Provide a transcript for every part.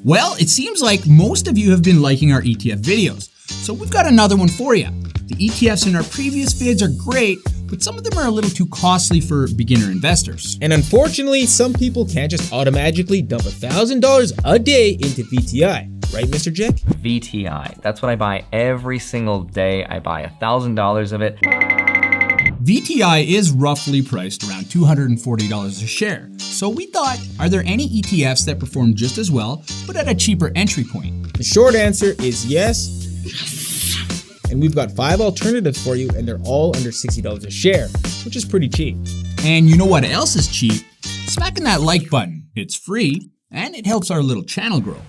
Well, it seems like most of you have been liking our ETF videos, so we've got another one for you. The ETFs in our previous vids are great, but some of them are a little too costly for beginner investors. And unfortunately, some people can't just automatically dump $1,000 a day into VTI. Right, Mr. Jack? VTI. That's what I buy every single day. I buy $1,000 of it. VTI is roughly priced around $240 a share. So we thought, are there any ETFs that perform just as well, but at a cheaper entry point? The short answer is yes. And we've got 5 alternatives for you, and they're all under $60 a share, which is pretty cheap. And you know what else is cheap? Smacking that like button. It's free, and it helps our little channel grow.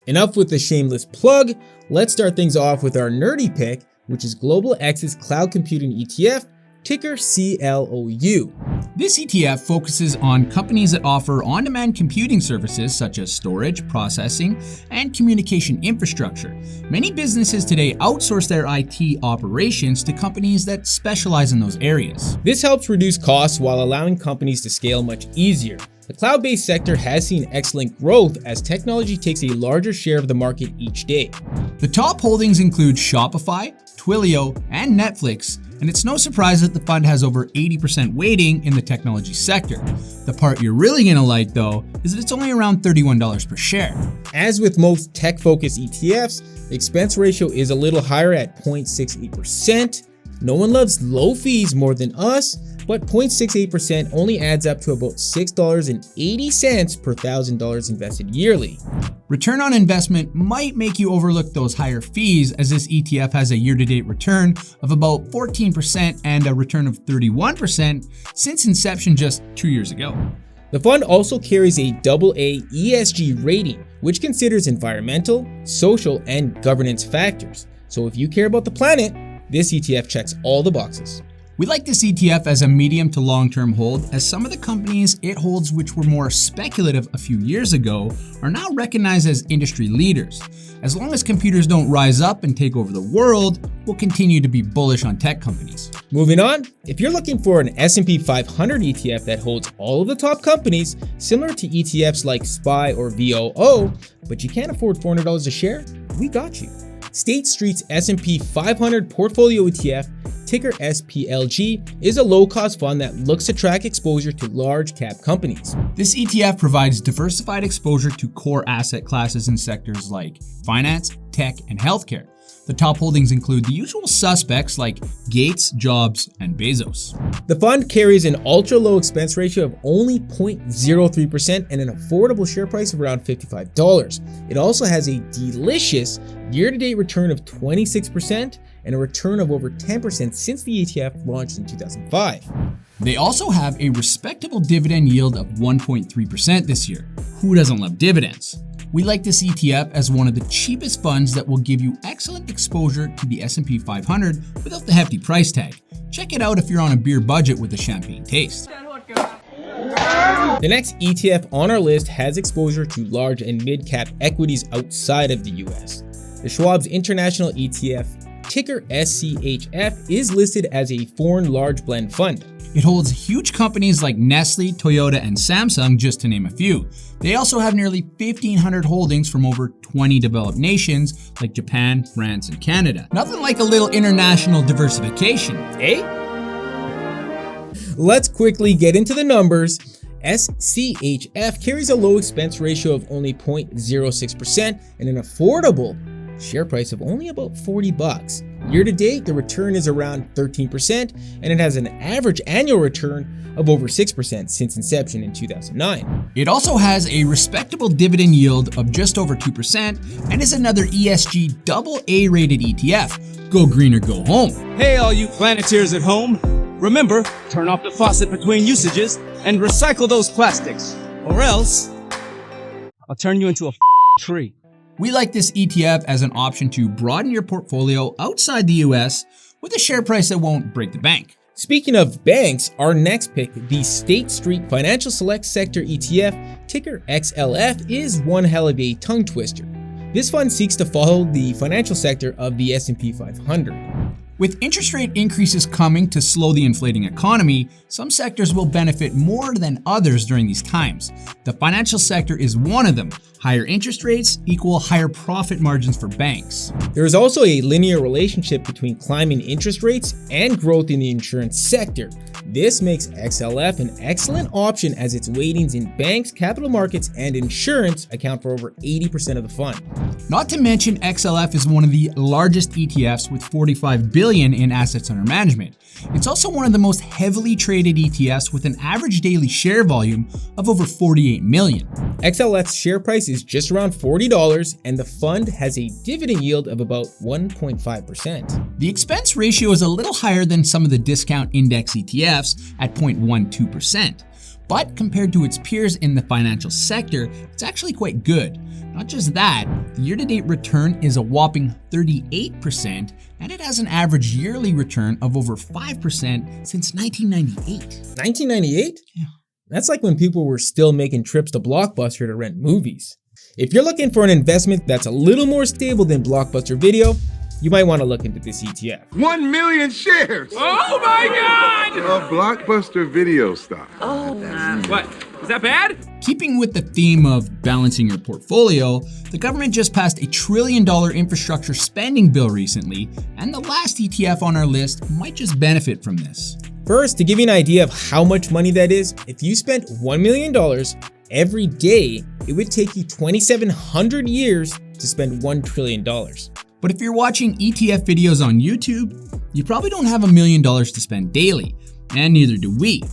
Enough with the shameless plug. Let's start things off with our nerdy pick, which is Global X's Cloud Computing ETF, ticker CLOU. This ETF focuses on companies that offer on-demand computing services such as storage, processing, and communication infrastructure. Many businesses today outsource their IT operations to companies that specialize in those areas. This helps reduce costs while allowing companies to scale much easier. The cloud-based sector has seen excellent growth as technology takes a larger share of the market each day. The top holdings include Shopify, Twilio, and Netflix, and it's no surprise that the fund has over 80% weighting in the technology sector. The part you're really gonna like though is that it's only around $31 per share. As with most tech-focused ETFs, the expense ratio is a little higher at 0.68%. No one loves low fees more than us, but 0.68% only adds up to about $6.80 per $1,000 invested yearly. Return on investment might make you overlook those higher fees, as this ETF has a year-to-date return of about 14% and a return of 31% since inception just 2 years ago. The fund also carries a AA ESG rating, which considers environmental, social, and governance factors. So if you care about the planet, this ETF checks all the boxes. We like this ETF as a medium to long-term hold, as some of the companies it holds which were more speculative a few years ago are now recognized as industry leaders. As long as computers don't rise up and take over the world, we'll continue to be bullish on tech companies. Moving on, if you're looking for an S&P 500 ETF that holds all of the top companies, similar to ETFs like SPY or VOO, but you can't afford $400 a share, we got you. State Street's S&P 500 Portfolio ETF, ticker SPLG, is a low-cost fund that looks to track exposure to large-cap companies. This ETF provides diversified exposure to core asset classes in sectors like finance, tech, and healthcare. The top holdings include the usual suspects like Gates, Jobs, and Bezos. The fund carries an ultra-low expense ratio of only 0.03% and an affordable share price of around $55. It also has a delicious year-to-date return of 26% and a return of over 10% since the ETF launched in 2005. They also have a respectable dividend yield of 1.3% this year. Who doesn't love dividends? We like this ETF as one of the cheapest funds that will give you excellent exposure to the S&P 500 without the hefty price tag. Check it out if you're on a beer budget with a champagne taste. The next ETF on our list has exposure to large and mid-cap equities outside of the US. The Schwab's International ETF, ticker SCHF, is listed as a foreign large blend fund. It holds huge companies like Nestle, Toyota, and Samsung, just to name a few. They also have nearly 1,500 holdings from over 20 developed nations like Japan, France, and Canada. Nothing like a little international diversification, eh? Let's quickly get into the numbers. SCHF carries a low expense ratio of only 0.06% and an affordable share price of only about $40. Year to date, the return is around 13%, and it has an average annual return of over 6% since inception in 2009. It also has a respectable dividend yield of just over 2% and is another ESG AA rated ETF. Go green or go home. Hey, all you Planeteers at home. Remember, turn off the faucet between usages and recycle those plastics, or else I'll turn you into a tree. We like this ETF as an option to broaden your portfolio outside the US with a share price that won't break the bank. Speaking of banks, our next pick, the State Street Financial Select Sector ETF, ticker XLF, is one hell of a tongue twister. This fund seeks to follow the financial sector of the S&P 500. With interest rate increases coming to slow the inflating economy, some sectors will benefit more than others during these times. The financial sector is one of them. Higher interest rates equal higher profit margins for banks. There is also a linear relationship between climbing interest rates and growth in the insurance sector. This makes XLF an excellent option as its weightings in banks, capital markets, and insurance account for over 80% of the fund. Not to mention, XLF is one of the largest ETFs with $45 billion in assets under management. It's also one of the most heavily traded ETFs with an average daily share volume of over 48 million. XLF's share price is just around $40, and the fund has a dividend yield of about 1.5%. The expense ratio is a little higher than some of the discount index ETFs at 0.12%. But compared to its peers in the financial sector, it's actually quite good. Not just that, the year-to-date return is a whopping 38%, and it has an average yearly return of over 5% since 1998. 1998? Yeah. That's like when people were still making trips to Blockbuster to rent movies. If you're looking for an investment that's a little more stable than Blockbuster Video, you might want to look into this ETF. 1 million shares! Oh my God! Of Blockbuster Video stock. What? Is that bad? Keeping with the theme of balancing your portfolio, the government just passed $1 trillion infrastructure spending bill recently, and the last ETF on our list might just benefit from this. First, to give you an idea of how much money that is, if you spent $1 million every day, it would take you 2,700 years to spend $1 trillion. But if you're watching ETF videos on YouTube, you probably don't have $1 million to spend daily, and neither do we.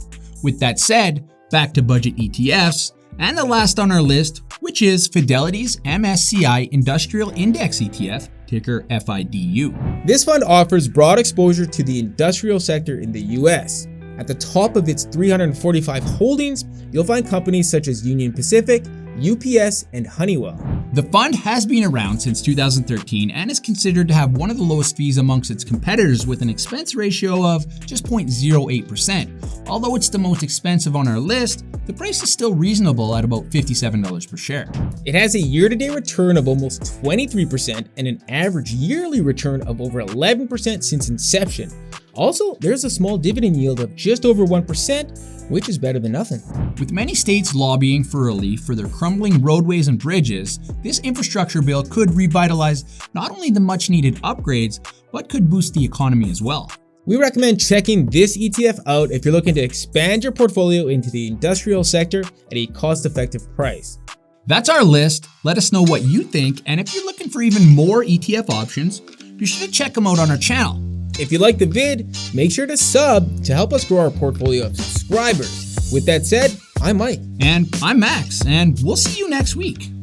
With that said, back to budget ETFs, and the last on our list, which is Fidelity's MSCI Industrial Index ETF, ticker FIDU. This fund offers broad exposure to the industrial sector in the US. At the top of its 345 holdings, you'll find companies such as Union Pacific, UPS, and Honeywell. The fund has been around since 2013 and is considered to have one of the lowest fees amongst its competitors with an expense ratio of just 0.08%. Although it's the most expensive on our list, the price is still reasonable at about $57 per share. It has a year-to-date return of almost 23% and an average yearly return of over 11% since inception. Also, there's a small dividend yield of just over 1%, which is better than nothing. With many states lobbying for relief for their crumbling roadways and bridges, this infrastructure bill could revitalize not only the much-needed upgrades, but could boost the economy as well. We recommend checking this ETF out if you're looking to expand your portfolio into the industrial sector at a cost-effective price. That's our list. Let us know what you think, and if you're looking for even more ETF options, be sure to check them out on our channel. If you like the vid, make sure to sub to help us grow our portfolio of subscribers. With that said, I'm Mike. And I'm Max, and we'll see you next week.